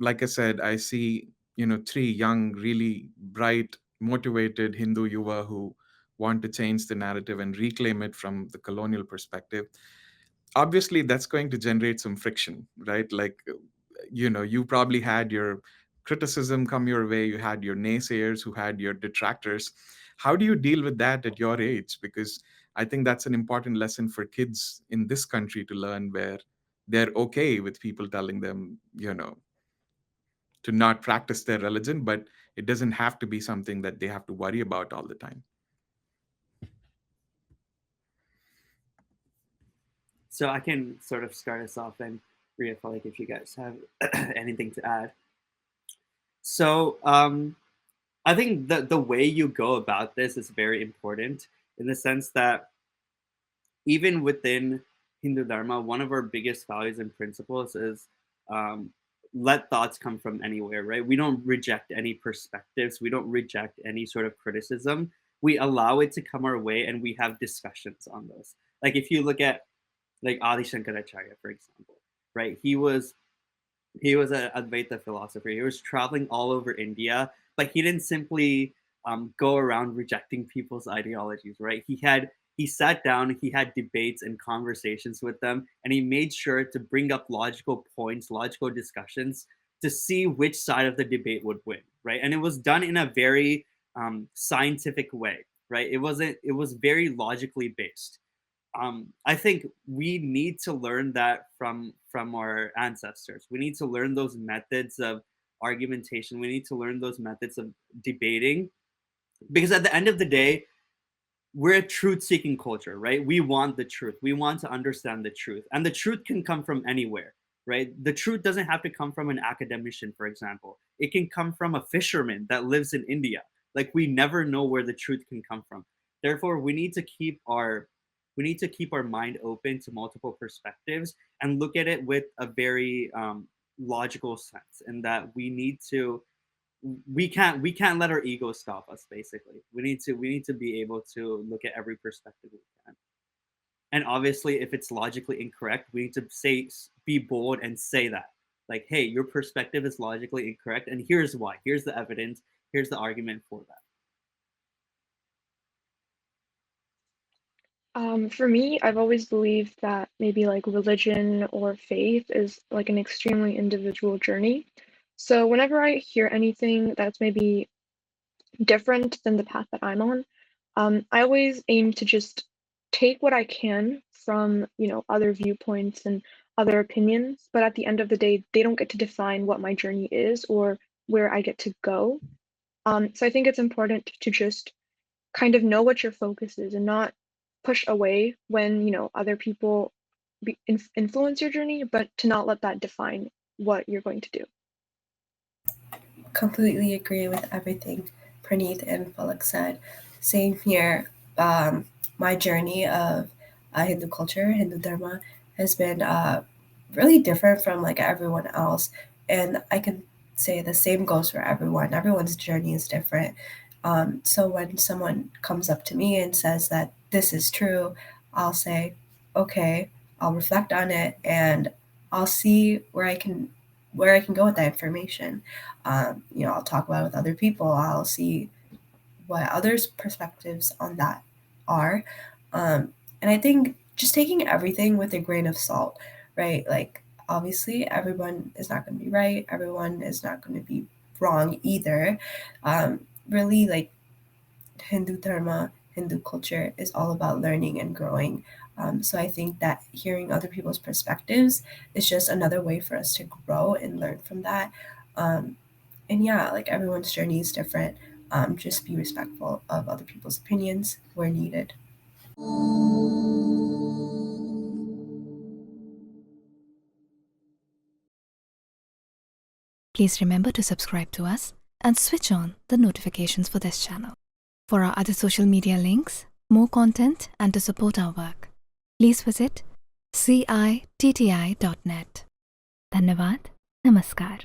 like I said, I see, three young, really bright, motivated Hindu yuva who want to change the narrative and reclaim it from the colonial perspective. Obviously, that's going to generate some friction, right? Like, you probably had your criticism come your way, you had your naysayers who had your detractors. How do you deal with that at your age? Because I think that's an important lesson for kids in this country to learn, where they're okay with people telling them, to not practice their religion, but it doesn't have to be something that they have to worry about all the time. So I can sort of start us off, and Reeya, Falak, if you guys have anything to add. So I think the way you go about this is very important in the sense that even within Hindu Dharma, one of our biggest values and principles is um, let thoughts come from anywhere, right? We don't reject any perspectives, we don't reject any sort of criticism. We allow it to come our way and we have discussions on those. Like if you look at like Adi Shankaracharya, for example, right? He was an Advaita philosopher. He was traveling all over India, but he didn't simply go around rejecting people's ideologies, right? He sat down, he had debates and conversations with them, and he made sure to bring up logical points, logical discussions to see which side of the debate would win, right? And it was done in a very scientific way, right? It was very logically based. I think we need to learn that from our ancestors. We need to learn those methods of argumentation. We need to learn those methods of debating, because at the end of the day, we're a truth-seeking culture, right? We want the truth. We want to understand the truth, and the truth can come from anywhere, right? The truth doesn't have to come from an academician, for example. It can come from a fisherman that lives in India. Like we never know where the truth can come from. Therefore, we need to keep our mind open to multiple perspectives and look at it with a very logical sense, and that we can't let our ego stop us. Basically, we need to be able to look at every perspective we can. And obviously, if it's logically incorrect, we need to be bold and say that, like, hey, your perspective is logically incorrect and here's why, here's the evidence, here's the argument for that. For me, I've always believed that maybe like religion or faith is like an extremely individual journey. So whenever I hear anything that's maybe different than the path that I'm on, I always aim to just take what I can from, other viewpoints and other opinions. But at the end of the day, they don't get to define what my journey is or where I get to go. So I think it's important to just kind of know what your focus is and not push away when other people influence your journey, but to not let that define what you're going to do. Completely agree with everything Praneeth and Falak said. Same here. My journey of Hindu culture, Hindu Dharma, has been really different from like everyone else, and I can say the same goes for everyone. Everyone's journey is different. So when someone comes up to me and says that this is true, I'll say, okay, I'll reflect on it and I'll see where I can go with that information. I'll talk about it with other people. I'll see what others' perspectives on that are. And I think just taking everything with a grain of salt, right? Like, obviously, everyone is not going to be right. Everyone is not going to be wrong either. Really, like, Hindu Dharma, Hindu culture is all about learning and growing. So I think that hearing other people's perspectives is just another way for us to grow and learn from that. And yeah, like everyone's journey is different. Just be respectful of other people's opinions where needed. Please remember to subscribe to us and switch on the notifications for this channel. For our other social media links, more content, and to support our work, please visit citti.net. Dhanyavad. Namaskar.